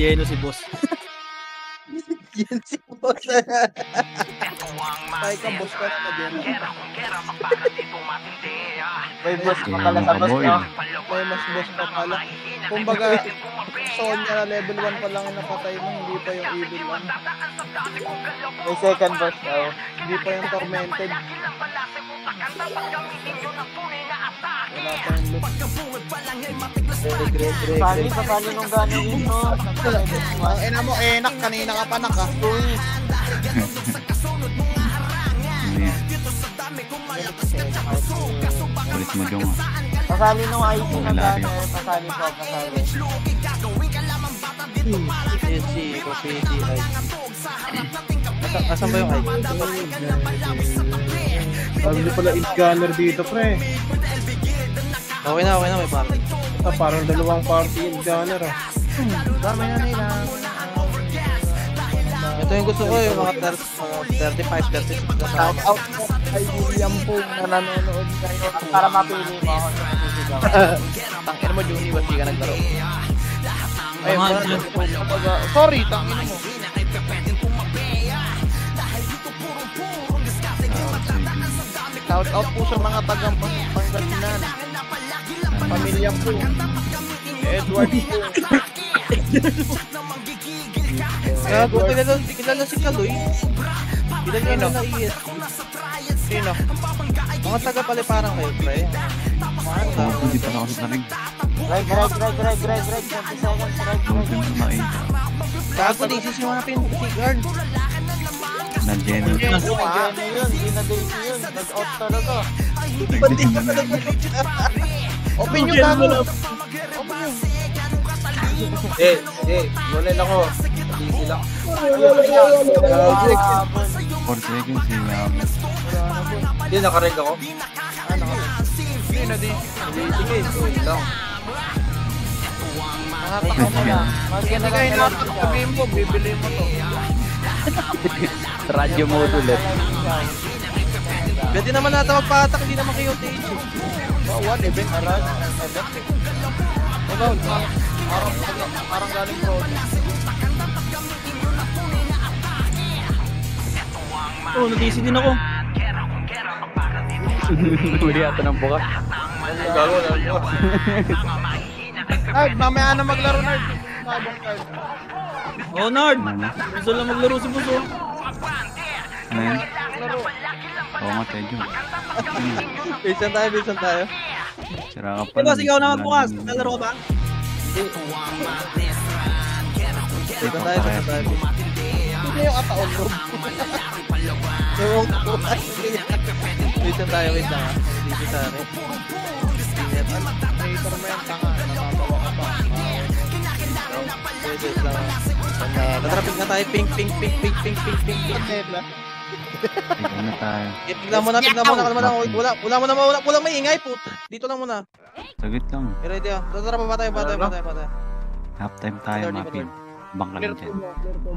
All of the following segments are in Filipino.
Geno si boss. Yan si boss. Ay ka boss ka na din. May boss pa pala sa boss, no? May mas boss pa pala. Kumbaga, Sonya na level 1 pa lang yung napatay mo, hindi pa yung evil one. May second boss, oh. Hindi pa yung tormented. Wala pa yung loot. Paano nung gano'n yun, no? Ang ina mo, enak, kanina ka pa naka. Ulit mo dyan. Pasali nung IC na gano'n, pasali po, pasali. Si Profeti ay. Asan ba yung ay? Hindi pala gunner dito, pre. Okay na, may party. Parang dalawang party gunner, ah. Dami na nila. Ito yung gusto ko, yung mga 35, 36. Shout out mo kay William Pong na nanonood kayo. Para mapili mo ako sa sisigaw. Tangin mo, Juni, ba't di ka naglaro? Ay, sorry, tangin mo. Shout out po sa mga tagang Pangasinan. Pamilya po. Edward po. Gago, kilala si Kaloy. Kilala na ES. Sino? Mga taga-paliparang kayo, pre. Hindi pa ako sa ring. Greg. 20 seconds, Greg. Gago, nasis yung mga pin-guard. Nandiyan. Hindi na Daisy yun. Nag-out talaga. Ba't di ka pala Open yung gago. Wala ako. Easy lang. 4 seconds yung Hindi, nakareg ako. Hindi na din. Sige, wait lang. Nakataka mo lang. Maganda Sige, nakatasabihin mo, bibili mo to. radyo mode ulit. Pwede naman natin magpatak, hindi naman kayo stage. One event around. Parang galing pro. Oo, natisi din ako. Huli ata ng bukas. Gago na ako. Ay, mamaya na maglaro, Nard. Sabong card. Oo, Nard. Gusto lang maglaro si Buso. Ano yan? Oo nga, Tedyo. Bisan tayo. Sira ka pa. Diba, sigaw naman bukas. Nalaro ka ba? Bisan tayo. Hindi yung ataon mo. Ewan ko. Bisan tayo, wait lang ha. Dito sa akin. May tormenta nga. Natatawa ka pa. Wait lang ha. Tatrapig na tayo. Pink. Tignan na tayo. Tignan mo na. Walang maingay po. Dito lang muna. Saglit lang. Ready ha. Tatrapig pa tayo. Half time tayo, Mapin. Bangka lang dyan.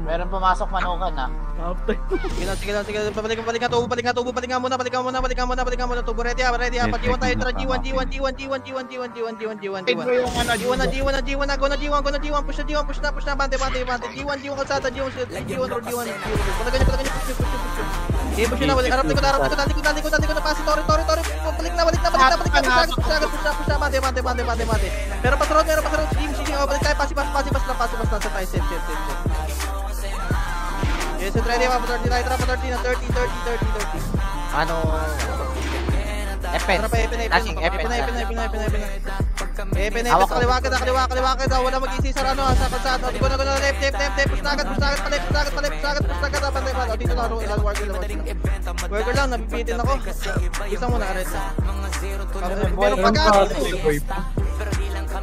Meron pumasok manukan, ha? Sige lang. Balik nga tubo. Balik nga muna. Tubo. Ready ha. Pag-iwan tayo. Tara, G1. Tignan yung ano, G1 na. Go na G1. Push na. Bante. G1 kalsada. G1 road. Palaganyo. Push na. Harap likod na. Pass. Tori. Balik na. Push na. Bante. Pero pas road. Sige. Balik tayo. Pass na tayo. Safe. Yes, ready pa. 30 na. 30. Ano? Epen. Lasing Epen. Epen. Kaliwa ka. Wala mag-isisar sa kalsada. Di ko na left. Push na agad. Dito lang. Worker lang. Napipitin ako. Isang muna. Pero pag-aas.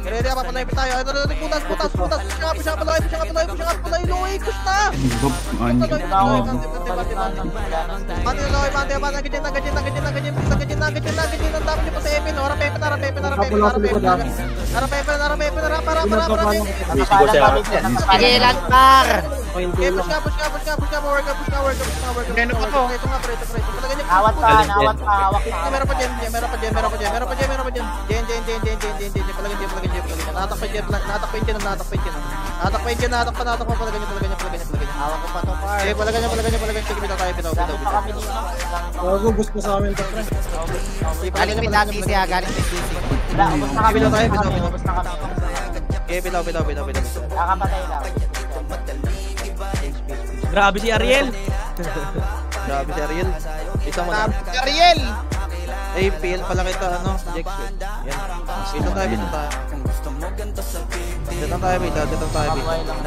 Ready pa, panay pa tayo. Ito, putas. Push ka pala. Loy, push na. Bante. Ang dami niyo pa sa Epen. Para Pepe. Sige lang, par! Ayun, Okay, tulong. push ka, work ka. Ganun pa to. Ito nga, pre. Talaga niya. Awat ka, hawak ka. Meron pa dyan. Jen. Palagay dyan. Natakpain dyan. Palagay niya. Hawak ko pa to, par. Eh, palagay niya. Sige, bitaw tayo. Ganun pa kami dito. Bago, gusto sa amin to, pre. Galing PTC ha, galing PTC. Wala, ubos na kami. Bitaw tayo. Ubos na kami. Okay, bitaw. Kakapatay lang. Grabe si Ariel. Grabe si Ariel. Isang mo na. Ariel! APL pala kita, ano? Jex. Yan. Dito tayo. Dito tayo. Kabuhay lang.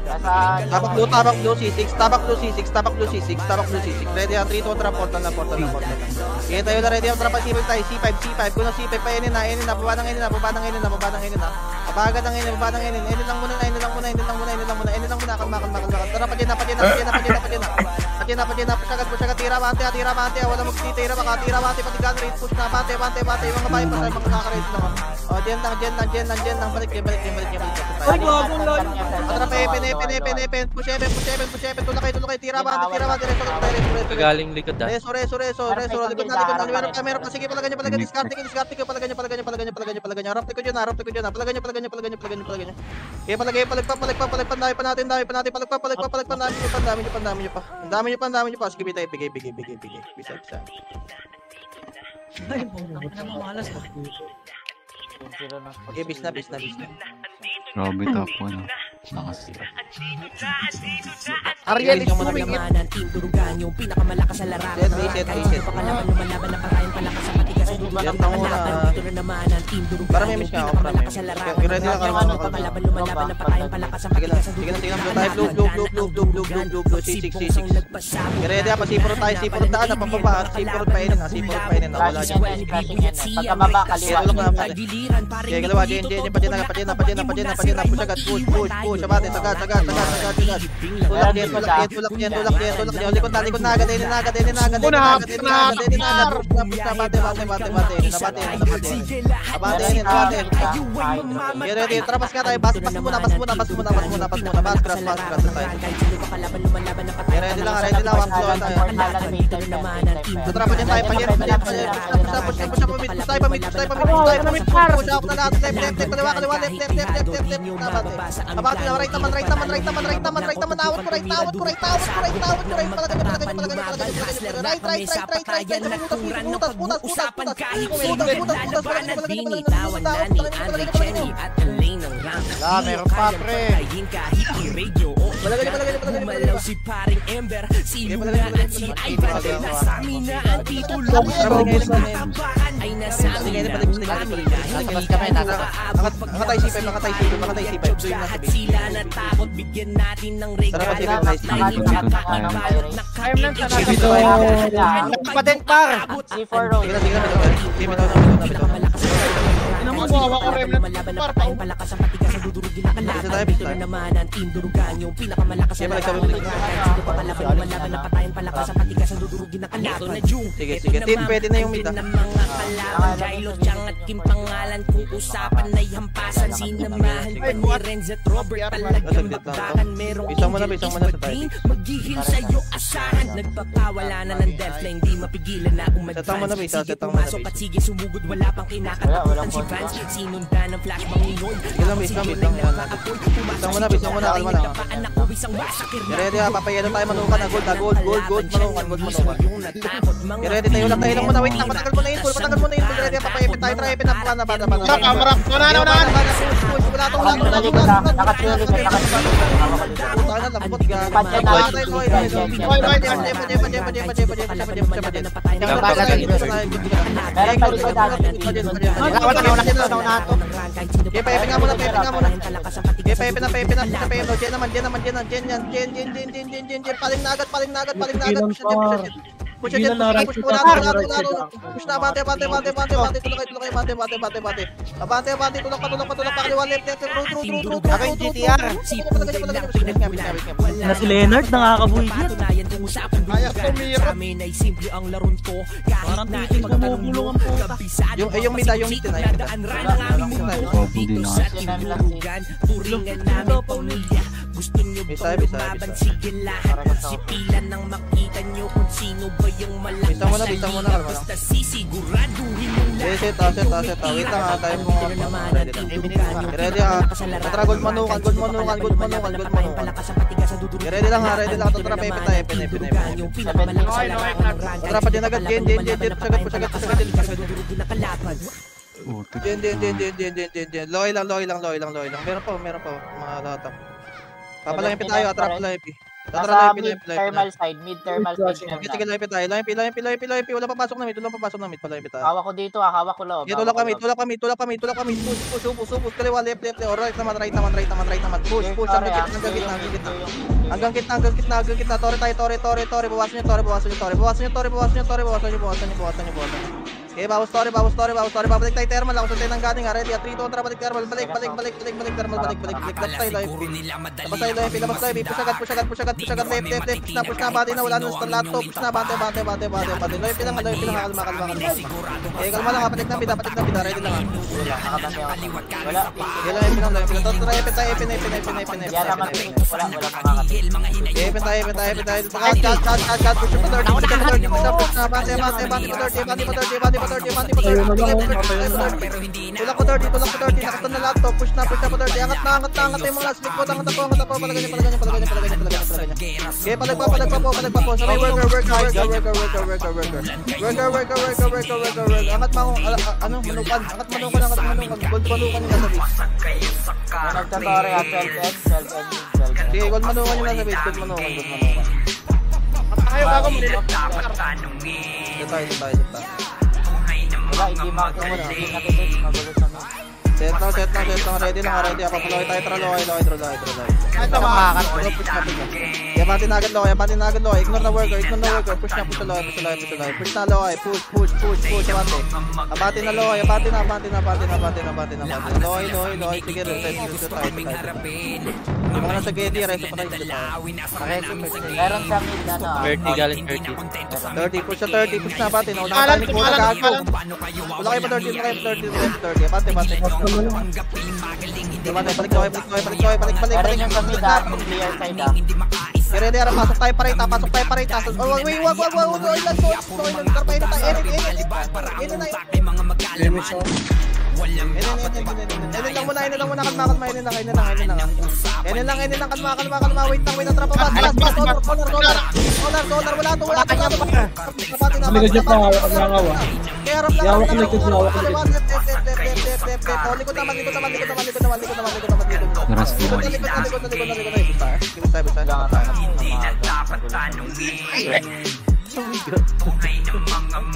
Nasa... Tabak blue C6. Ready ha, 3 to trap, portal na. Kaya tayo na ready ha, trap, C5 tayo, C5. Kung C5 pa, enin na, baba ng enin na. Kapagad ng enin, enin lang muna, kalma. Tara, pa dyan na. Pusyagat, tira, bante, wala magtitira, baka tira, bante, pati gun rate, push na, bante, mga bahay pa tayo, makakakarate lang. O, dyan lang, balik, Ay, gagong lol. Atra pepen, push even, tulakay, tira ba, reso. Galing likod ah. Reso, likod na, meron pa, sige, palagay niya, discard ko, palagay niya, harap ko dyan, palagay niya. Kaya palagpan natin, palagpan namin nyo pa, sige, bigay. Bisa. Ay, malas na. Okay, bis na. Grabe tapo, no? Lakas. Ariel is moving it. Ng team durugan yung pinakamalakas sa larangan. Reset. Pakalaban lumalaban na parayan palakas sa matigas sa dudugan. Yan tang una. Dito na naman ang team durugan. Para may miss ka ako, para may. Ready na ka. Pakalaban lumalaban na parayan palakas sa matigas sa dudugan. Tingnan mo tayo. Blue, C6. Ready ha, pasipuro tayo, sipuro daan, napapaba. Sipuro pa inin na. Wala dyan. Pagkababa, kaliwa. Kaya kalawa, dyan, pa dyan. Push, abate, sagat. Tulak, likod na, agad, Kaya ready, trapas ka tayo, bas muna, bas grass tayo. Kaya ready lang, walk slow tayo. Tutrapa dyan tayo, push tayo, pamit, push out na lahat, left, kaliwa, left, abate na, right naman, awat ko, right, Usapan kahit kailan lalabanan binitawan na ni Andre Chenny at ang lane ng rank. Meron pa, pre. Kahit i-radio o gumalaw si paring Ember, si Luna at si Ivan. Nasa amin na ang titulo. Matabakan ay nasa amin na ang kami dahil Nakatay C5. lahat sila natakot, bigyan natin ng regalo. Balot na Patent par! C4 road. Magawa ko rin par pa. Palakas ang patigas sa dudurugin na kalaban. Dito na naman ang team durugan yung pinakamalakas sa larangan. Sino pa lumalaban na patayin palakas ang patigas sa dudurugin na kalaban. Sige, team, pwede na yung mid ng mga kalaban. Jailo, Chang at Kim pangalan. Kung usapan ay hampasan, sinamahan pa ni Renz at Robert. Talagang bakbakan, merong Isang mo na sa tayo. maghihil sa'yo asahan. Nagpapawala na ng death flame, di mapigilan na umadvance. Sige pumasok at sige sumugod, wala pang kinakatakutan si Vance. Sinundan ng flashbang ni Lloyd. Isang mo na, kalma lang. Ready ha, papayelo tayo, manukan na, gold, manukan. Ready tayo lang muna, wait lang, matagal mo na yun, ready ha, papayepin tayo, try na, bata. Marap, unahan. Wala Pepin nga muna. Jen naman. Paling nagat. Push again, push muna, push na, abante, tulak pa, kaliwa, left, true. Akin GTR. Na si Leonard, nakakabuigit. Kaya tumira. Parang titing bumubulong ang puta. Yung mita, yung mita na. Hindi na nga. Gusto nyo bang lumaban? Sige lahat sipilan nang makita nyo kung sino ba yung malakas. Bitang mo na, kalma lang. Basta sisiguraduhin yung Set. Wait lang ha, tayo po ready ha. Tara, gold manukan. Ready lang ha, Tara, pepe tayo, Tara pa din agad, Jen. Pusagat. Jen. Loy lang. Meron pa, mga lahat. Papalangin tayo, atrap lang. Nasa mid-thermal side, mid-thermal side. Sige, live tayo. Live. Wala papasok na mid. Palangin tayo. Hawak ko dito hawak ko loob. Tulak kami. Push. Kaliwa, left. Right naman. Push. Hanggang gitna. Tore. Bawasan nyo. Okay, bawas story. Babalik tayo thermal. Ako sa tayo nang galing. Ready, 3, 2, tara, balik thermal. Balik. Labas tayo live. Push agad. Left. Push na, body na. Wala nang stun lahat to. Push na, bante. Live lang, kalma. Okay, kalma lang. Patik na bida. Ready lang. Wala. Live. Tara, epin tayo. Yan naman wala makakapit. Epin tayo. Cut. Push to 30. Push na, bante. Tulak ko 30. Nakastan na lahat to. Push na po 30. Angat na yung mga slick po. Angat na po. Palagay. Okay, palagpa po. Sabay worker. Angat manukan. Gold manukan yung nasa base. Nagtatore at self-end. Sige, gold manukan yung nasa base. Gold manukan. Ayaw ako mo nila. Dito tayo. Wala, hindi makakawala. Hindi natin magulo sa mga. Set lang. Ready. Papaloy tayo. Traloy. Kahit na makakapit. Yapatin na agad Loy. Ignore na worker. Push na Loy. Push na Loy. Push. Abati na Loy. Abati na. Loy. Sige, reset tayo. Yung mga nasa gedi, reset pa tayo. Meron sa mid, Vertical 30. Push na abati. Wala kayo pa 30. Abati. Balik. Meron yung sa mid clear side Ready, pasok tayo parita. Wait, wag. Ilan. Tarpahin na tayo. Edit na. Edit lang muna. Kalma. Wait lang. Trapa, bas. Dollar. Wala to. Maligod niya pa, hawakangawa. Kaya harap lang. Hawak ulit yung hawak ulit. Likod naman. Naras ko.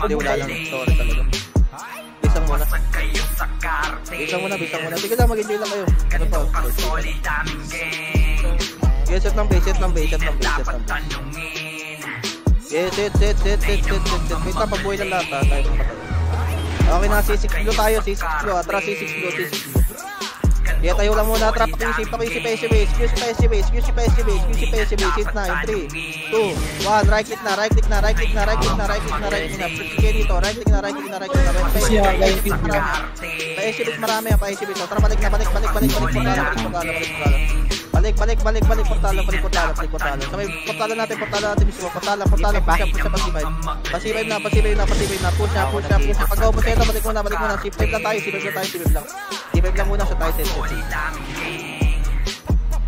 Hindi, wala lang. Sorry talaga. Bisang muna. Sige lang, mag-enjoy lang kayo. Ano to? Set lang base. Set. Wait lang, pagbuhay lang lahat ha. Tayo ng patay. Okay na, C6 blue tayo. Atra, C6 blue. Kaya tayo lang muna. Trap, QC pa SC base. QC pa SC base. Hit na, in 3, 2, 1. Right click na. Push kayo dito. Right click na. Pa-SC base marami. Tara, balik na. Balik. Portala. Sa may portala natin mismo. Portala. Push na. Pasive na. Push na. Pag-ubos kayo, balik muna. C5 lang tayo. C5 lang muna sa tayo.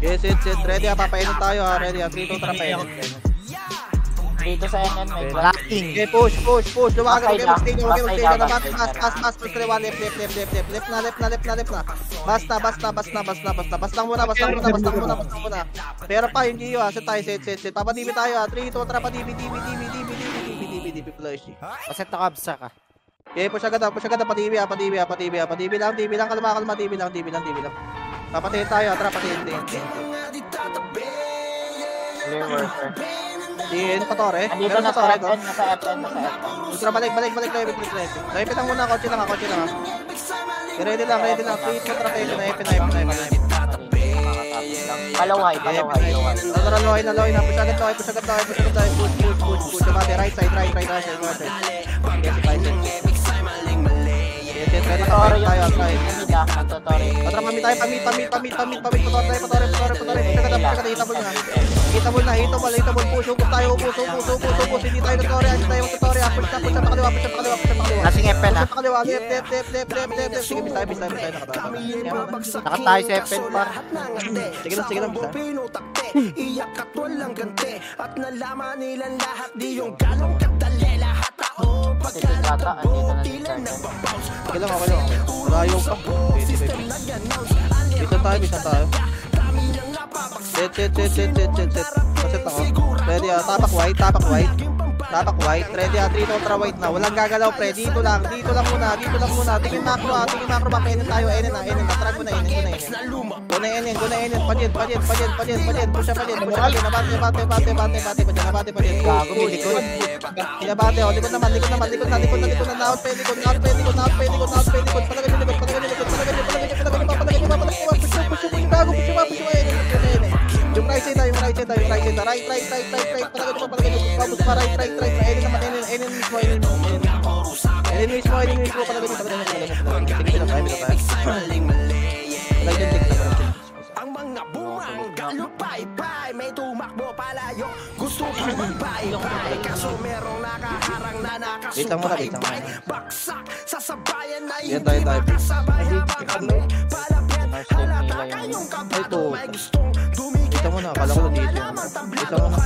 Set. Ready ha, papainin tayo ha. Ready ha, 3, 2, tara painin. Dito sa NN may blocking. Okay, push. Lumaga, okay, mag-stay nyo. Pass, kaliwa, left na. Basta muna. Pero pa, yung Gio ha, set tayo, set. Papadibi tayo ha, 3, 2, tara, padibi, flush. Paset na kabsa ka. Okay, push agad, padibi lang, kalma, dibi lang. Papatayin tayo, tara, patayin. Clear worker. Si ano Patore? Andito Meron na sa Patore FN, doon. nasa FN, nasa FN. Ultra, balik. Naipit lang muna, kotse lang ha. Ready lang. Tweet mo trapego, naipit. Palaway. Tara, loy na. Push agad loy. Push. Sabate, right side. Ready Toro tayo, yung try. Mida, nagtotore. Patra, pamit tayo, pamit. Patore. Hitable na, push. Huwag tayo, push. Hindi tayo nagtore. Push na pakaliwa. Lasing FN ah. Pakaliwa, left. Sige, bis tayo, nakatawa. Nakatayo sa FN par. Sige lang, bis tayo. Iyak at walang ganti. At nalaman nilang lahat di yung ganong kadali. Lahat tao Pagkakatabuti lang nagbabounce. Okay lang. Malayo pa. Bisa tayo. Set. Paset ako. Ready tapak white. Ready 3 ultra white na. Walang gagalaw pre. Dito lang muna. Tingin macro makainin tayo. Enen. Track ko na enen. Go na enen. Pajet. Push pa din. Bate. Gago, may likod. Bate. Likod naman. Naot pe. Likod. Push. Yung right side tayo. Right. Tapos pa right. Enen mismo. ang mga bungang galupay-pay. May tumakbo palayo. Gusto pa magpay-pay. Kaso merong nakaharang na nakasubay-bay. Baksak sa sabayan na hindi makasabay. Kami palapit. Halata kayong kabato. May gustong dumikit. Kita mo na, akala ko dito. Kita mo na.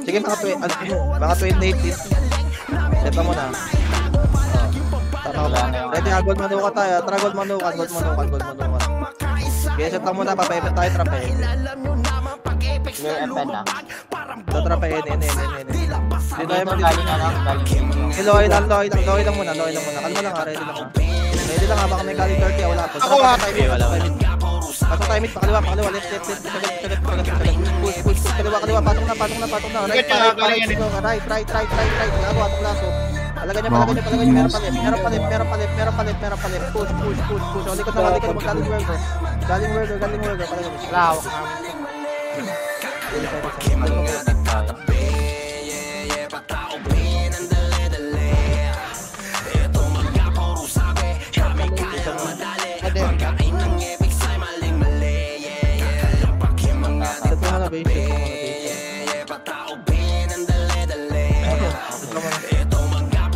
Sige, mga 28 Seta mo na. Ready, gold manuka tayo. Tara, gold manukan. Okay, seta mo na. Papayipin tayo, trape. Clear FN ah. Trape, enen. Dito tayo mo dito. Galing ano? Loy lang muna. Kalma lang ha, ready lang ha. Baka may galing 30, wala po. Ako ha. Pasok tayo mid, pakaliwa, left. Push, kaliwa, patong na. Right. Nagawa, atong laso. Palagay niya, meron palit. Push. O, likod na, galing worker. Palagay niya. Lawak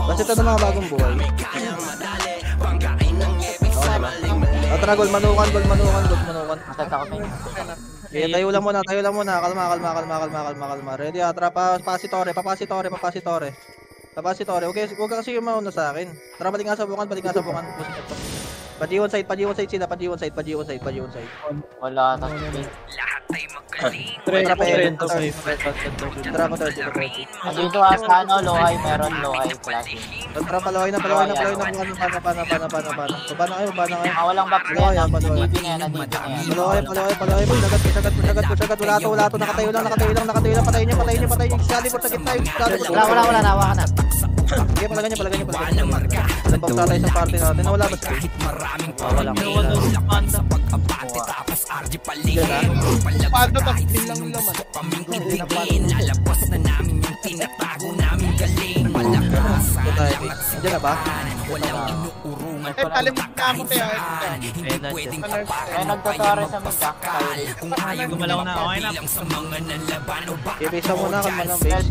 Kasi ito na mga bagong buhay. Tara, gold manukan. Masat ako sa inyo. Okay, tayo lang muna. Kalma. Ready, tara, papasitore. Okay, huwag ka kasi mauna sa akin. Tara, balik nga sa bukan. Pajiwan side sila. Wala na. Tara, Andito asa ano, lohay meron, lohay classic. Tara, palaway na. Paano. Baba na kayo. Walang back na yan. Nandito na yan. Palaway. Pusagat. Wala to. Nakatayo lang. Patayin niyo. Excalibur sa gitna. Wala, nawa ka na. Sige, palagay niyo. Nagpapsa tayo sa party natin. Wala ba sa Wala. Paano ba? Lang naman. Lalabas na namin yung tinatago namin galing. Malakas. Diyan na ba? Walang inuurungan. Talim na ako kaya. Hindi pwedeng Ay, nagtotore sa mga kung ayaw gumalaw na okay na sa mga nalaban o baka Ibisa muna ka man ang base.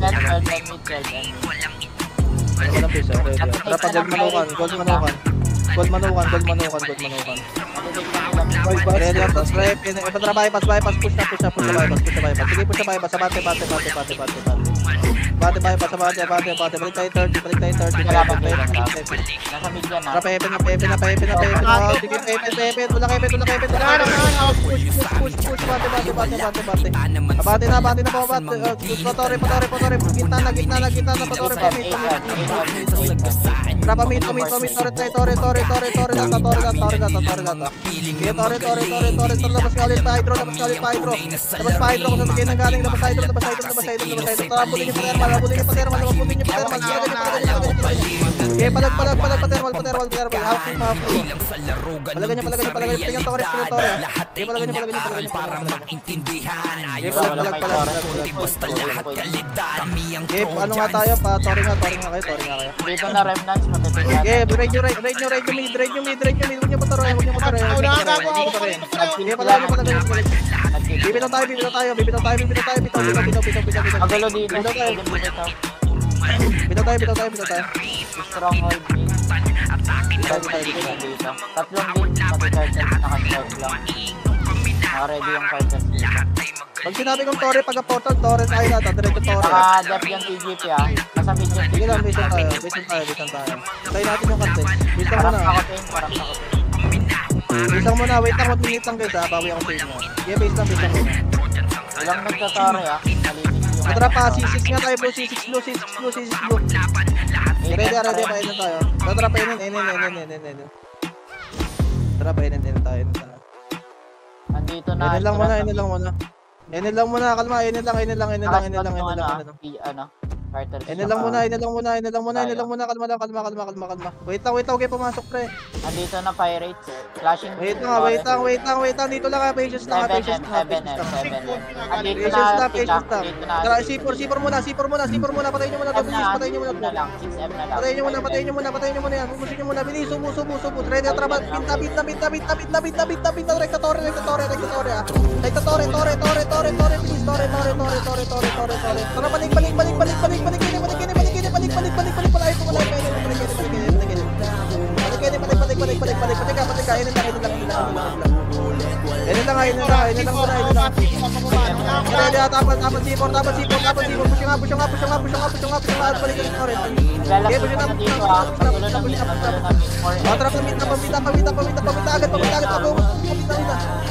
Walang base, ready. Tara, gold manukan. Ready, tapos rep. Tara, bypass. Push na bypass. Sige, push na bypass. Sabate. Balik tayo 30. Nasa media na. Tara, pepe na. Sige, pepe. Wala kayo. Push. Bate. Abate na po. Patore. Gitna na, patore. Trapa mid, torre data. Sige, torre labas ka ulit pa hydro. Labas pa hydro kung saan kayo nanggaling. Labas hydro. Tara, putin yung patermal. Okay, palag, patermal. Palagan niya. Tingnan torre. Okay, palagan niya. Okay, ano nga tayo pa? Torre nga kayo. Dito na remnants, matitigyan. Okay, raid nyo mid. Huwag nyo pataroy. Okay, palagan niyo. Bibitaw tayo. Bitaw. Magulo dito. Bitaw tayo. Stronghold B. Dito. Tatlong B, matitigyan. Naka-charge lang. Naka-ready yung cartels dito. Pag sinabi kong torre, pagka-portal, torre tayo na. Diretso torre. Naka-dep yung TGP ah. Nasa mid yung Sige lang, TGP. base tayo. Tayo natin yung kante. Base lang Parang muna. nakatain. Wait lang, mag-minute lang guys ha. Bawi ako sa inyo. Yeah, base lang muna. Ilang nagtatore ah. Malinis yung... Tara pa, C6 nga tayo bro. C6 blue. Ready pa inin tayo. Tara pa inin. Tara pa inin tayo. Nandito na. Inin lang muna. Kalma, inin lang. Cartels. Inin lang muna. Kalma. Wait lang, okay, pumasok pre. Nandito na pirates. Flashing. Wait lang. Dito lang ha, patience lang. Nandito na Patience lang. Dito na. Tara, C4 muna. Patayin nyo muna. Patayin nyo muna yan. Pupusin nyo muna. Bilis, subo. Ready, traba. Pinta. Rekta torre ha. Rekta torre. Bilis, torre. Tara, balik. Balik. Ini lang. Tapat C4. Push nga. Balik ka torre. Lalapit na dito ah. Magulo na mid. Tara, pamita agad.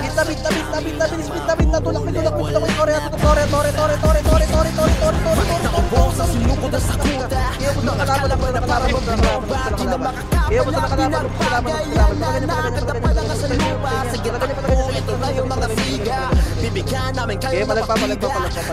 Kita, bilis, tulak, torre.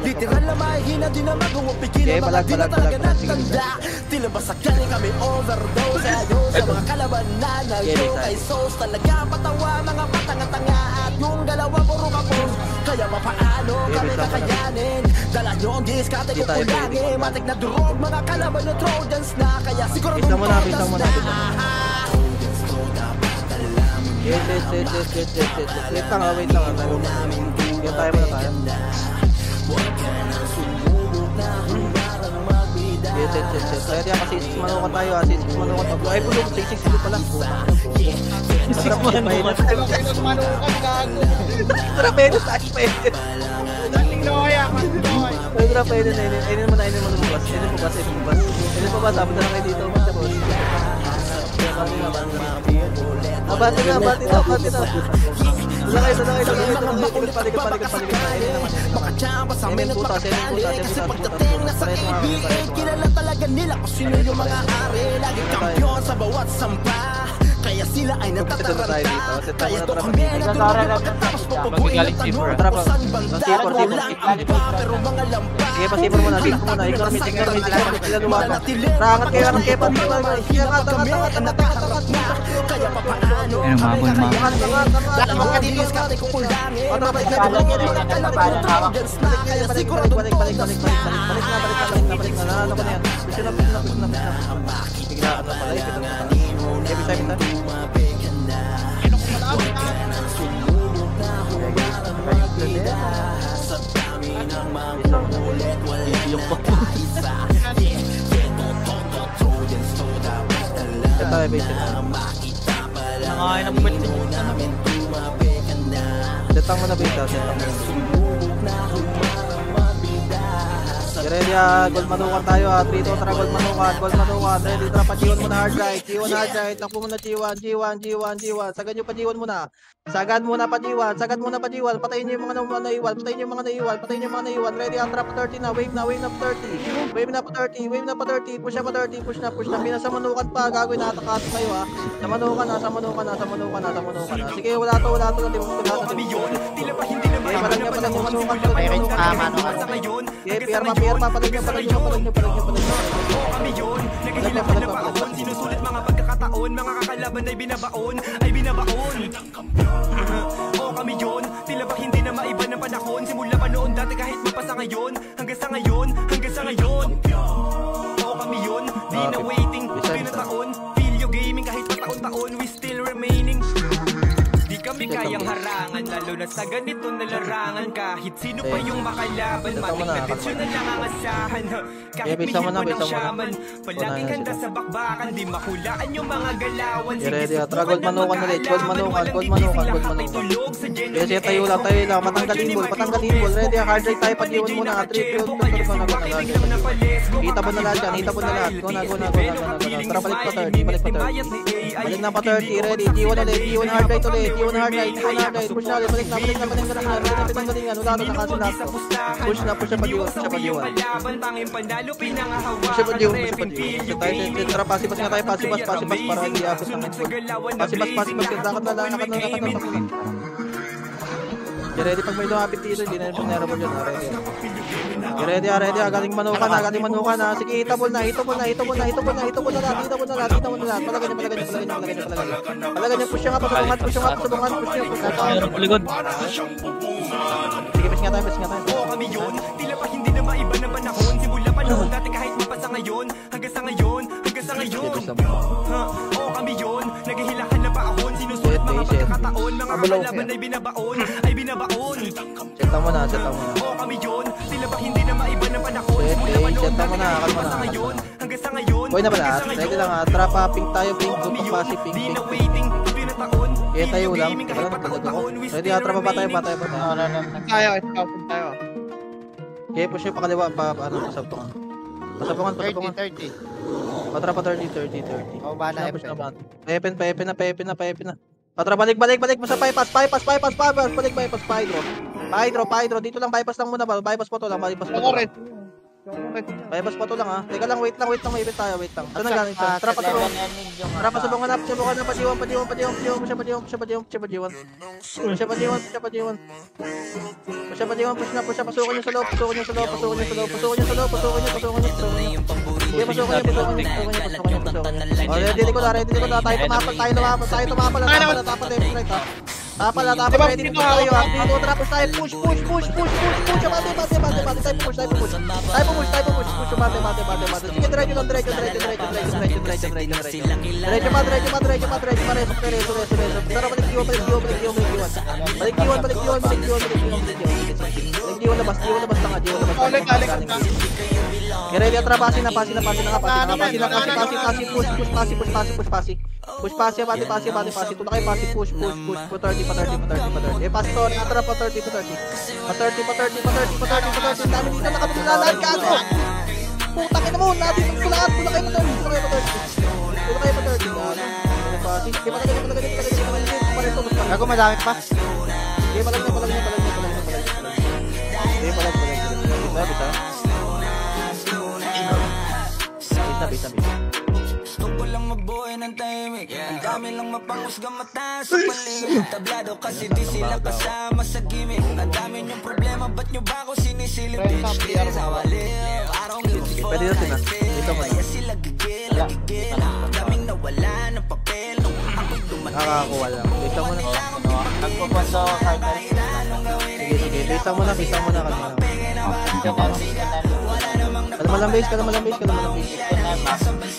Literal na mahina din na mag-uwapigin ang mga di na talaga nagtanda. Tila ba sakyanin kami overdose ayaw sa mga kalabanan na yung kay Sos talaga patawa mga patanga-tanga at yung dalawa puro kapos. Kaya mapaano kami kakayanin? Dala nyo ang diskate ko kulangin. Matik na durog mga kalaban ng Trojans na kaya siguro Bisa mo na. Yes. Wait lang. Yung tayo muna tayo. Yes. Kaya diyan kasi 6 manukan tayo ha. 6 manukan tayo. Ay, bulong. 6 pala. 6 manukan. Tara, pwede tayo. Tara, pwede na. Inin mo bukas. Sabi na lang kayo dito. Bati na. Balik. Makachamba sa amin at makakali kasi pagdating na sa PBA kilala talaga nila kung sino yung mga ari. Laging kampiyon sa bawat sampa. Kaya sila ay natataranta. Kaya to kami nagdurog at tapos papabuhin ang tanong kung saan banda. Walang ampa pero mga lampa. Sige, pasipor muna. Ikaw rangat kayo. Kaya papaano Dahil mga dito sa ating kukulangin. Kaya sigurado balik na. Nalala ko na yan. Gusto na. Biglaan na pala. Every time na. Nangain ang pwede. Setang mo na beta. Ready gold manukan tayo 3 to tara gold manukan. Ready tara pa G1 muna hard right. Takbo muna G1. Sagad nyo pa G1 muna. Sagad muna pa G1. Patayin nyo yung mga naiwan. Ready tara pa 30 na. Wave na pa 30. Wave na pa 30. Push na. Pinasa manukan pa. Gagawin na atakato kayo ha. Sa manukan na. Sige, wala to. Hindi mo pinasa. Okay, palag nyo manukan. Okay, PR pa. Palag nyo. Sinusulit mga pagkakataon, mga kakalaban ay binabaon. O kami yun, tila ba hindi na maiba ng panahon. Simula pa noon dati kahit mapasa ngayon. Hanggang sa ngayon. O kami yun, di na waiting, pinataon. Video gaming kahit pataon-taon, we still remaining. Di kami kayang harangan, lalo na sa ganito na larangan. Kahit sino pa yung makalaban, mating atensyon na lang ang asahan. Kahit may hipo ng shaman, palaging handa sa bakbakan. Di mahulaan yung mga galawan. Ready tara gold manukan ulit. Gold manukan. Kasi tayo lang. Patanggalin ball. Ready hard right tayo. Pag-iwan muna 3 kills. Kita po na lahat yan. Go na. Tara balik pa 30. Balik na pa 30. Ready G1 ulit. G1 hard right ulit. Push na ulit. Balik na. Pinanggalingan. Wala na nakasalat. Push na pag-iwan. Push pa G1. Tara pasibas nga tayo. Pasibas para hindi abot ng pasibas. Ready pag may lumapit dito, hindi na yung vulnerable yun. Ready. Galing manukan na. Sige, hitabol na. Palagay niya, push nga, pasubungan. Paligod. Sige, push nga tayo. O kami yun, tila pa hindi na maiba ng panahon. Simula pa noon dati kahit mapasa ngayon. Hanggang sa ngayon. O kami yun, naghihilahan na paahon. Sinusulit mga pagkakataon, mga kalaban ay binabaon. Set mo na. O kami yun, tila ba hindi na maiba ng panahon. Simula pa noon dati kahit mapasa ngayon. Hanggang sa ngayon. Boy na pala, ready lang trapa pink tayo, pink. Di na waiting, pinataon. Kaya tayo lang. Ready trapa ba tayo. Tayo. Okay, push yung pakaliwa pasabtungan. Pasabtungan. 30. Patra pa 30. O, bala Pepen na. Patra balik mo sa bypass. Balik bypass, Hydro. Dito lang, bypass lang muna. Bypass po to lang. Bypass po to lang ha. Teka lang, wait lang. May event tayo, wait lang. Saan na galing siya? Trapa subungan na. Push na. Pasukin nyo sa loob. Ready ko na. Tayo tumapal. Tapal, ready dito tayo. Dito tapos tayo. Push. Bate. Sige, diretso lang. Diretso. Tara, balik G1. Labas lang. Ready, atrapasin na. Pasi. Push pasi. Bate. Tulak kayo pasi. Push. 30. Pasi to. Atrap pa 30. Pa 30. Dami dito nakapaglalaan ka ako. Putang ina mo. Tulak kayo pa 30. Pasi. Gago, madami pa. Palag niya. Bisa. Gusto ko lang mabuhay ng tahimik. Ang dami lang mapangusga mata sa paligid. Tablado kasi di sila kasama sa gimmick. Ang dami niyong problema, ba't niyo ba ako sinisilip? Bitch, how I live, I don't give a fuck. Pwede natin na. Dito mo. Kaya sila gigil. Daming nawala ng papel. Nung ako'y dumating. Nakakakuha lang. Bisa mo na. Nagpupunso, Carter. Sige. Bisa mo na kanina. Kalma lang base.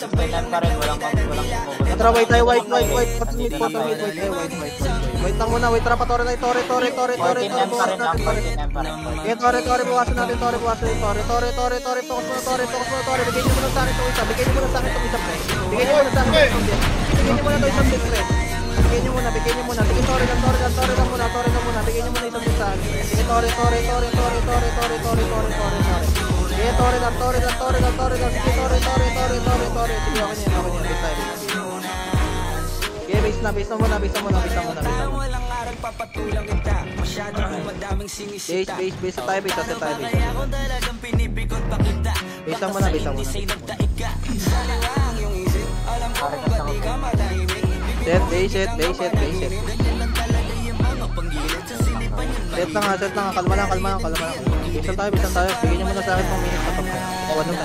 Pa rin, walang Tara, white tayo, white. White lang muna, white. Tara pa, tore. Okay, Tore, Buwasan natin, tore. Focus mo, tore. Bigyan nyo muna sa akin itong isa, pre. Bigyan nyo muna to isang big, pre. Bigyan nyo muna. Sige, tore lang muna. Bigyan nyo muna isang big sa akin. Sige, tore. Sige, Tore lang. Sige, Tore. Sige, okay na yan. Base tayo. Sige, base na muna. Walang arang papatulang kita. Masyado kong madaming sinisita. Base tayo, base. Kaya ako talagang pinipikon pa kita. Base lang muna. Say nagdaig ka. Sa liwang yung isip. Alam ko ba't di ka matahimik. Set. Set lang nga. Kalma lang. Base tayo. Bigyan nyo muna sa akin 2 minutes pa to. Kawan tayo.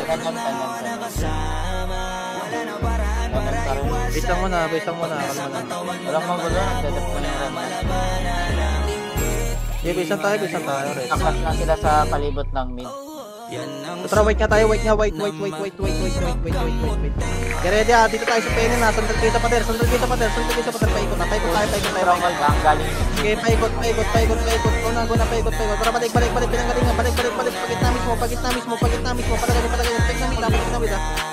Base lang muna. Kalma lang. Walang magulo, nagdadap ko na yung Sige, base tayo. Rest. Nakas na sila sa palibot ng mid. Tara, white nga tayo. White. Kaya ready dito tayo sa penin na. Sandal kayo sa pader. Paikot tayo. Stronghold lang, galing. Sige, paikot. Go na, paikot. Para balik, pinanggalingan. Balik. Pagit na mismo. Palagay. Pagit na mid.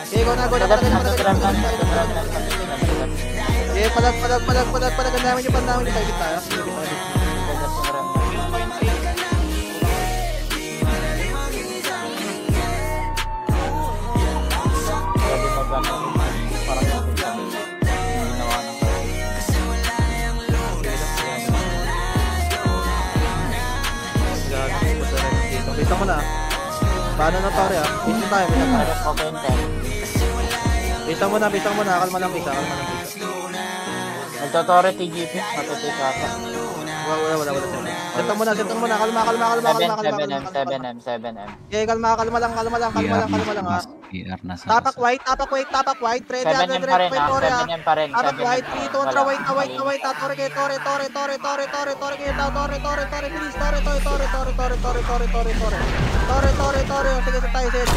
Sige, go na. Sige, palag. Ang dami nyo, paikot tayo. Bisa mo na. Paano na Tore Bisa tayo. Bisa mo na. Kalma lang bisa. Nagtotore TGP, matutik ako. Wala. Setang mo na. Kalma. 7M. Okay, kalma lang ha. PR na sa Tapak white. Ready, 7M pa rin, Tore 7M pa rin. Tapak white, kontra white. Tore kayo, Tore. Please, Tore. Sige, sa tayo. Set.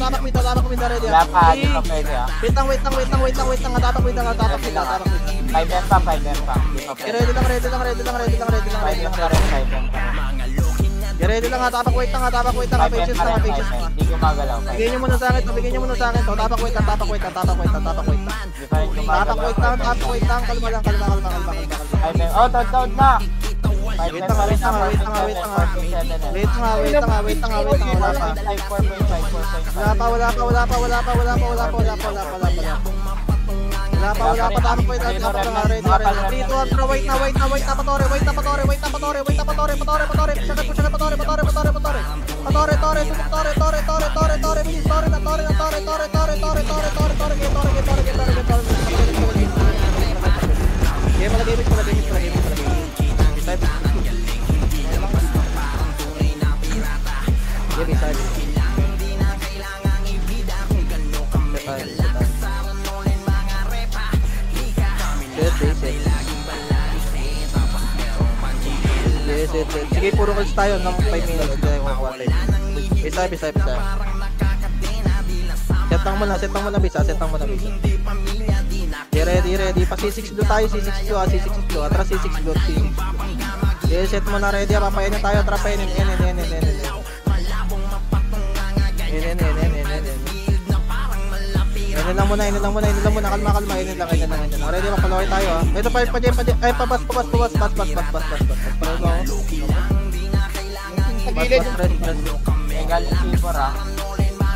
Ready, tapak mid, ready. Wala pa, di pa pwede Wait lang, tapak mid. 5M pa. Di pa pwede. Ready lang. 5M pa rin, 5M pa. Ready lang ha, tapak wait lang. 5M Patience pa lang. rin, 5M. Di gumagalaw. Bigyan nyo muna sa akin to. Tapak wait lang. Di pa rin gumagalaw. Tapak wait lang. Kalma lang. 5M. Oh, down na! 5M pa rin na, 4.7M. Wait lang. Wala pa. Tapak wait lang. Ready. 3, 2, 1, wait na Patore. Sige, puro calls tayo ng 5 minutes. Hindi tayo kukuha tayo. Bisa. Set lang muna, bisa. Ready. Pa C6 blue tayo, C6 blue. Atras C6 blue. Okay, set mo na ready. Papainin tayo, atrapainin. Inin lang muna. Kalma. Inin lang. Ready, mapalaway tayo ha. Ito pa dyan. Ay, pabas. Parang ako. Tagilid. May galing silver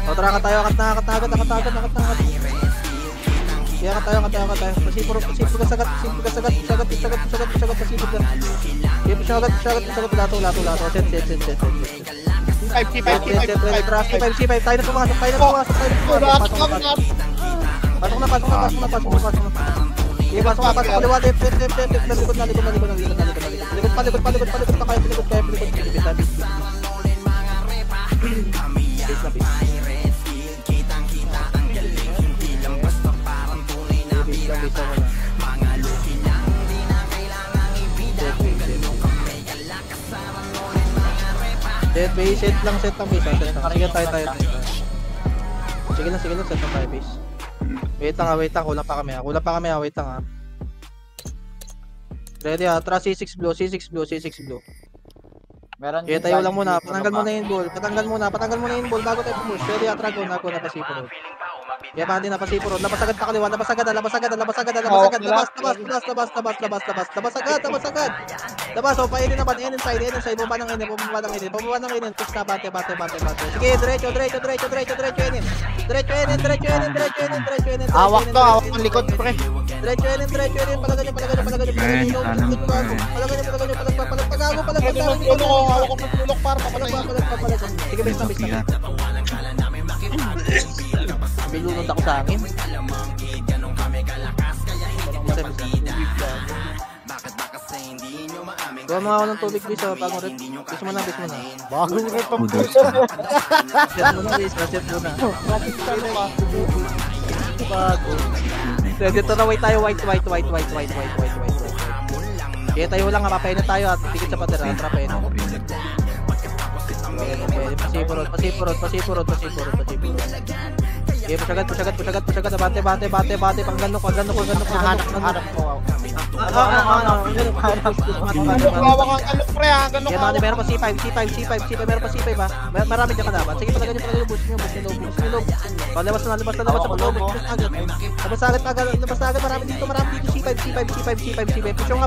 O, tara ka tayo. Akat na. Kaya ka tayo. Pasipur ka sagat. Pasipur ka. Kaya sagat. Lato. Set. 5C5. Tayo na pumasok. Pasok na. Sige, pasok na. Kaliwa, left. Likod na. Likod pa kayo. Set lang. Sige, tayo. Sige lang, set lang tayo, base. Wait lang, kulang pa kami, wait lang ha. Ready ha, tara C6 blue. Meron Okay, tayo lang muna, patanggal muna yung ball bago tayo pumus. Ready ha, tara, go na pasipon. Kaya bandi na pasipuro. Labas agad pa kaliwa. Labas agad. Labas agad. Labas agad. Labas Hawak agad. nila. Labas agad. Labas agad. Labas. O, painin naman. End inside. Bumaba ng inin. Bumaba ng inin. Push na. Bate. Sige, diretso. Inin. Diretso inin. Hawak to, hawak ang likod, pre. Diretso inin. Palagan nyo. Hawak ko ng tulok para papalagay. Sige, base na. Bilunod ako sa akin. Gawa mga ako ng tubig, bis, bagong red. Bis mo na. Bagong red pang Uders. Set mo na, bis. Set mo na. Bago. Dito na, white tayo. White. Kaya tayo lang, mapapain na tayo at tikit sa patera. Trapain. Pasipurot. Okay, pusagad. Bante. Pangganok. Hanap ko. Hawak ang alok, pre, ha? Ganun Kaya mga meron pa C5, meron pa C5 ha. Marami dyan kalaban. Sige, pala ganyan, boost nyo, loob. Labas na sa pag-loob. Labas agad, marami dito, C5. Push yung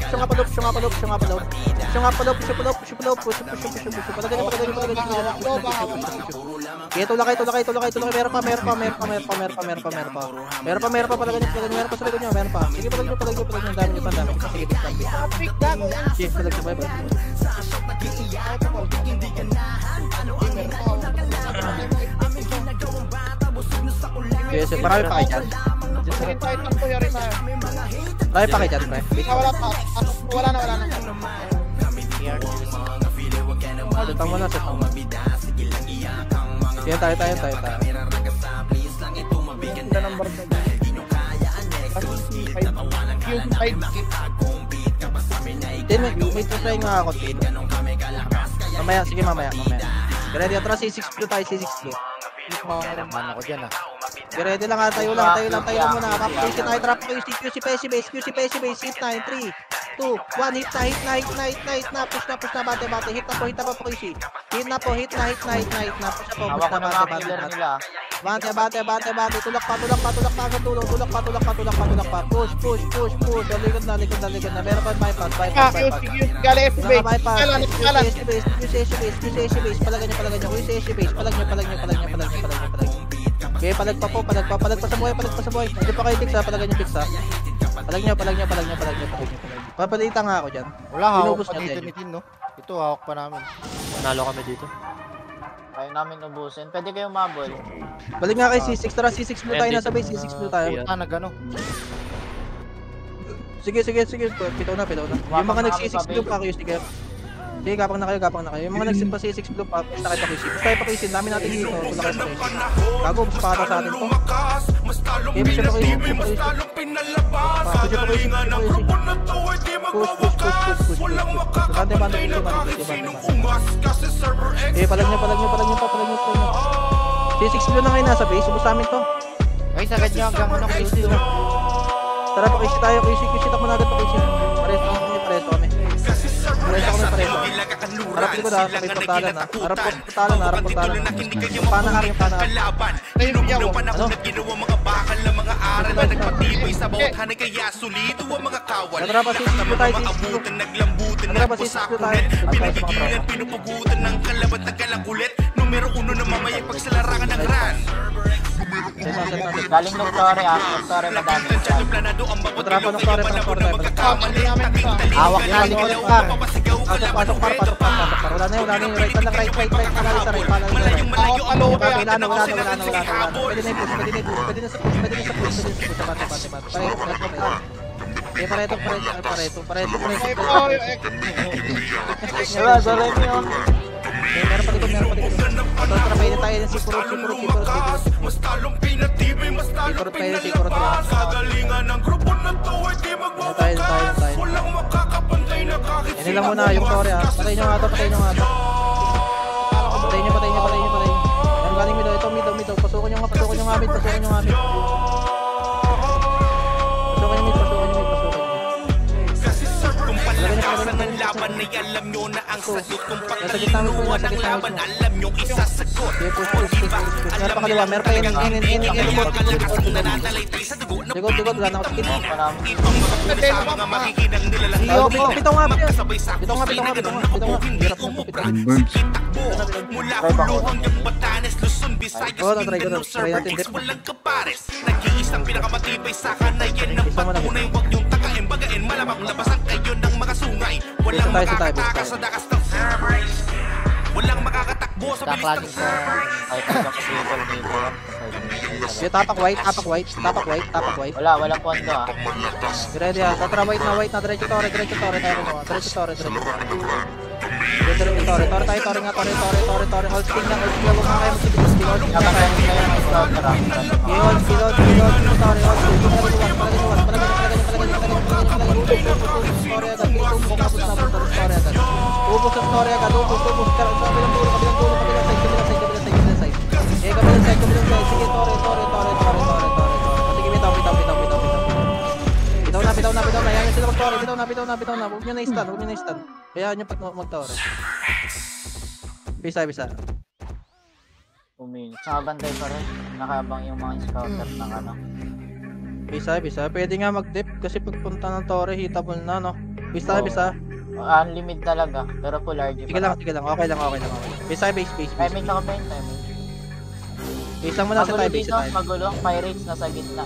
up, push. Pala ganyan. Kaya tulakay. Meron pa, pala ganyan, meron pa sa likod nyo, meron pa. Sige, pala ganyan, dami. Sige, Chief, nagsabay ba? Yes, marami pa kayo dyan. Marami pa kayo dyan, pre. Wala na. Setang mo na. Sige, tayo. Ganda ng barda. Tin, may try nga ako, Tin. Mamaya. Ready, atras C6 blue tayo, C6 blue. Mana ko dyan, ha? Ready lang ha, tayo lang muna. Kapag-QC tayo, trap QC PC base, hit 9, 3, 2, 1, hit na, push na, bate, hit na po QC. Hit na, push na, bate, tulak pa, push, likod na, meron pa bypass, Gali F base. QC base, palagay nyo, QC base, palag nyo. Okay, palag pa sa buhay. Hindi pa kayo fix ha, palagan nyo fix ha. Palag nyo. Papalita nga ako dyan. Wala, hawak Inubos pa niya dito din. ni Tin, no? Ito, hawak pa namin. Nanalo kami dito. Kaya namin ubusin. Pwede kayong mabol. Balik nga kay C6, tara C6 blue tayo, nasa base, C6 blue tayo. Puta, nag-ano? Sige, pitaw na. Yung mga nag-C6 blue pa kayo, sige. Sige, gapang na kayo. Yung mga nagsimpa C6 blue pa, push tayo pa QC. Dami natin dito, tulak kayo sa base. Gago, mas para sa atin to. Okay, push pa kayo. Push. Bante. Okay, palag nyo. C6 blue na kayo nasa base, ubos namin to. Ay, sagad nyo hanggang ano QC, no? Tara pa QC tayo, QC takbo na agad pa QC. Pareso kami. Harap ko na, sakit portalan ha. Harap portalan. Pana. Ano? Tara pa sisip ko tayo. Galing Noctore, madami. Tara pa Noctore. Hawak na, likod pa. Pasok par. Wala na yun. Right. Pala sa right. Wala na. Pwede na sa push. Pareto. Meron pa likod. Trapain na tayo ng Sikurot. Tayo. Yan lang muna yung story ha. Patayin nyo nga to. Patayin nyo. Yan galing middle. Ito middle. Pasukan nyo nga mid. Kasi sa pagkakalakas ng laban ay alam nyo na ang ang sagot kung pagtalin mo walang laban alam yung isasagot. Meron pa kaliwa, meron pa in. Nananalaytay sa dugo na Likod, wala na ako sakit. ibang mga pulis sa mga makikinang nilalang Bitaw nga. kasabay sa hindi umubra takbo mula Hulo hanggang Batanes, Luzon, Visayas, Mindanao, Cervantes, walang kapares. Nag-iisang pinakamatibay sa kanayan ng pagtunay. Huwag niyong tagain, bagain, malamang labasan kayo ng mga sungay. Walang makakatakas sa dakas ng Cerberus. Walang makakatakbo sa bilis ng Cerberus. Tapak white. Walang pondo ah. Ready ah. Tatra white na. Diretso tore tayo mo. Diretso tore. Tore nga. Hold stick lang. Huwag mga kayo magsibilis. Hold stick lang tayo. Hold Bitaw na. Huwag nyo na-stun. Kaya nyo mag-tore. Bisa. Nakabantay pa rin. Nakabang yung mga scouter ng ano. Bisa. Pwede nga mag-dip kasi pagpunta ng tore, hitable na, no? Bisa. Unlimited talaga. Pero full RG Sige lang. Okay lang. Bisa, base. Timing na kami. Bisa mo na sa time, base. Magulong, pirates na sa gitna.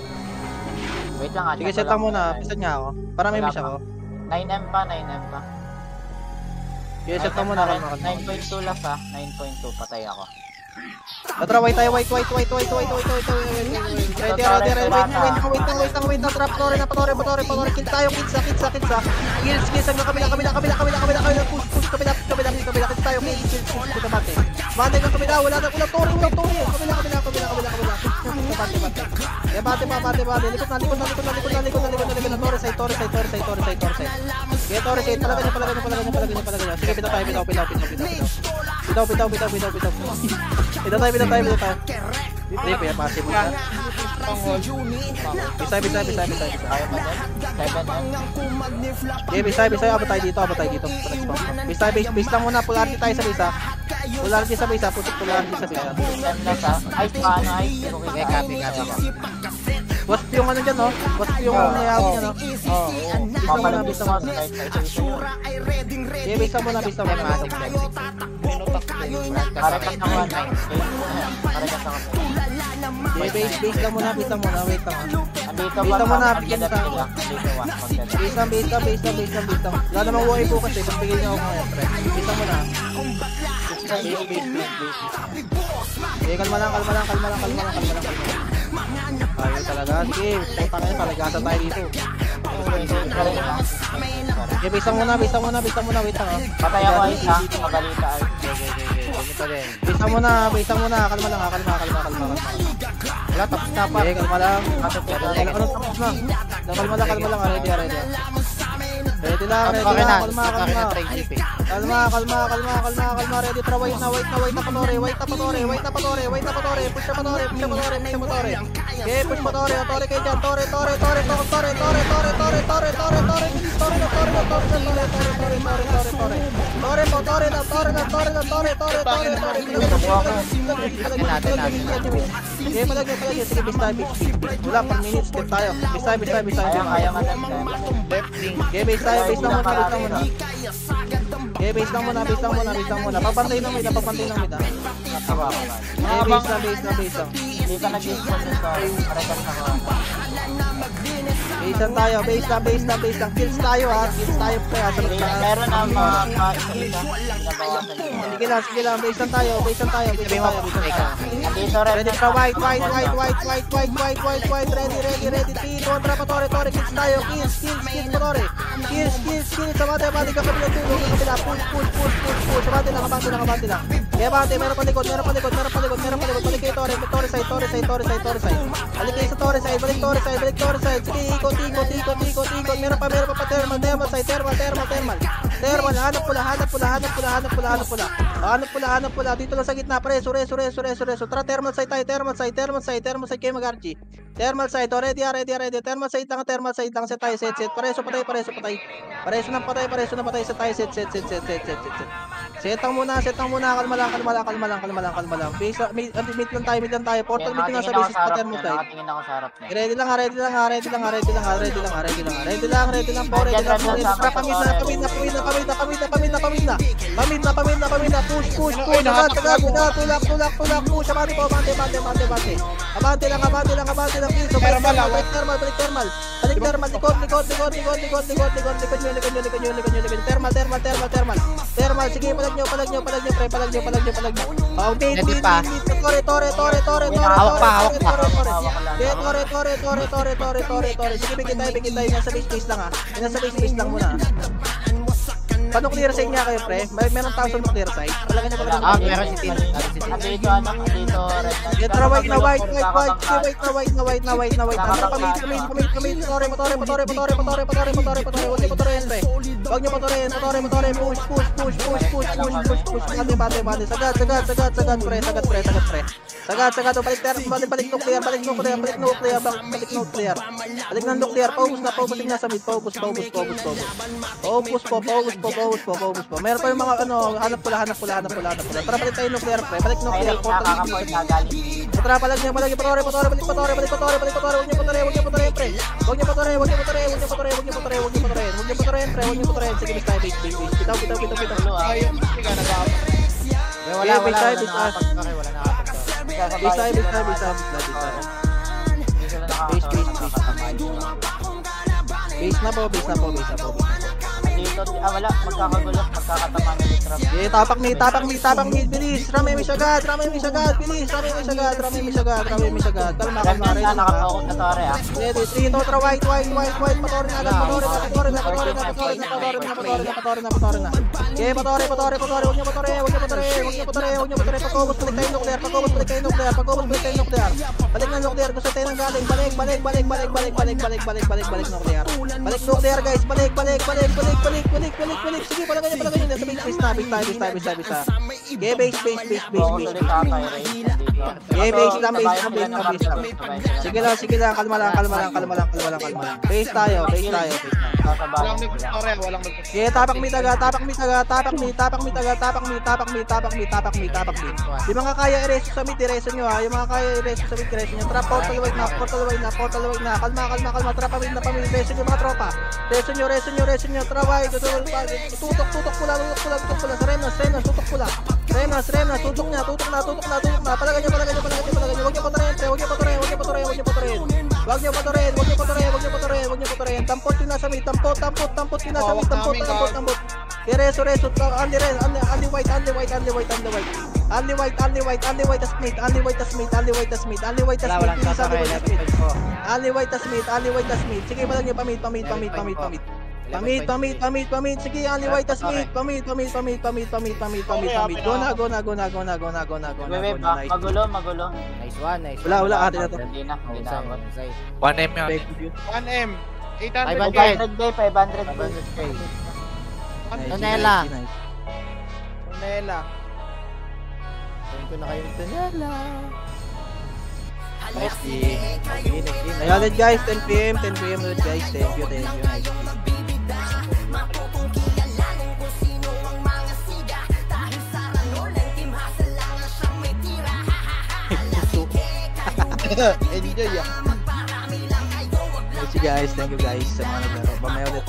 Wait lang. Sige, set lang muna. Pisan nga ako. Para may miss ako. 9M pa. Sige, set lang muna. 9.2 last ha. 9.2 patay ako. Tatra, white. Ready. Wait na. Trap, tore na. Patore. Kill tayo. Kills. Hanggang kabila. Push. Kabila. Kills tayo. Kills. Mate. Bate ka kabila. Wala tore. Kabila. Bate. Likod na. Tore side. Sige, tore side. Palagay. Sige, bitaw tayo. Bitaw tayo. Hindi, pinapasi mo siya. Bisa. Okay, bisa. Abot tayo dito. Base lang muna. Polarity tayo sa bisa. Putok polarity sa bisa. Ay, paano ay? Copy. Wasp yung ano dyan, no? Wasp yung mayawin niya, no? Bisa mo na. Okay, bisa mo na. Parakas na 1 Base lang muna. Wait lang. Andito Bisa mo na. Base lang. Wala namang buhay po kasi. Pagbigay niyo ako ngayon, pre. Bisa mo na. Okay, kalma lang. Ayaw talaga. Sige, punta ngayon. Palagasan tayo dito. Okay, bisa mo na. Wait lang. Patay ako isa. Mabalita ay. Bisa mo na. Kalma lang. Wala, tapos na pa. Okay, kalma lang. Ano tapos na? Kalma lang. Ready. Ready lang. Kalma. Ready, tara, wait na patore. Push na patore. Okay, push patore. Tore kayo dyan. Tore. Okay, palagay. Sige, bis tayo. Wala, per minutes. Step tayo. Bis tayo. Ayaw nga Okay, base lang muna. Okay, base lang muna. Papantay ng mid. Okay, base lang. Hindi ka nag-respond sa parakas na ko. Base lang. Kills tayo ha. Pre. Meron na isa-isa. Sige lang. Base lang tayo. Andito rin. Ready pa, white. Ready. Kontra pa, tore. Kills tayo. Kills pa, tore. Kills. Sabate ka kabila tulog. Push. Sabate lang. Kaya bante, meron pa likod. Balik kayo Torre side. Balik kayo sa Torre side, balik Torre side. Sige, ikot. Meron pa thermal side, thermal. Hanap pula. Dito lang sa gitna, pre. Reso. Tara, thermal side kayo mag-RG. Thermal side, ready. Thermal side lang sa tayo, set. Pareso patay. Pareso ng patay sa tayo, set. Setang muna, kalma lang. Base, mid lang tayo. Portal mid lang sa basis pa thermal side. Nakatingin ako sa harap niya. Ready lang. Ready lang po. Pamid na. Push. Tulak. Push. Abante. Abante lang. So, balik thermal. Likod. Thermal. Sige, palag nyo, pre. Oh, wait. Tore. Hawak pa. Tore. Sige, bigyan tayo. Nasa base lang muna. Paano clear side niya kayo, pre? Meron 1,000 clear side. Talaga niya Meron si Tin. Dito, red. Tara, white na white. Pamit. Tore. Huwag niyo motorin. Push. Bate. Sagad, pre. Sagad. Balik nuclear. Balik ng nuclear. Focus na sa mid. Focus po. Meron pa yung mga hanap pula. Tara, balik tayo nuclear, pre. Balik nuclear. Tara, palag niya. Patore. Huwag niyo potorin. Sige, base tayo. Bitaw. Wala Base na po. Dito, wala. Magkakatama na litra. Tapak mi. Bilis. Ramay mi sagad. Bilis. Ramay mi sagad. Kalma. Nakafocus na Torre, ah. Ready. 3, Totra, white. Patore na agad. Patore na. Okay, patore. Huwag niyo potore. Pag-ubos balik tayo nuclear. Balik na nuclear. Gusto tayo nang galing. Balik nuclear. Balik nuclear, guys. Balik. Sige, palagay niyo. Nasa base na. Okay, base. Base lang. Sige lang. Kalma lang. Base tayo. Walang Okay, tapak mi. Di mga kaya i-reso sa mid, i-reso nyo ha. Yung mga kaya i-reso sa mid, i-reso nyo. Trap, portal wide na. Kalma. Trap, pamid. Reso nyo mga tropa. Reso nyo. Traway. Tutok pula. Sa Renas. Tutok pula. Renas. Tutok na. Palagan nyo. Huwag nyo potorin. Tampot yun nasa mid. Tampot. Okay, reso. Only white as mid. Sige, palag nyo. Pamit. Sige, only white as mid. Pamit. Go na. Magulo. Nice one. Wala, atin na to. Hindi na. 1M yun. 1M. 500K. Tonela. Tuwin ko na kayong Tonela. Kaya ulit guys, 10 PM ulit guys. Thank you. Enjoy ya. Thank you guys sa mga naglaro. Mamaya ulit.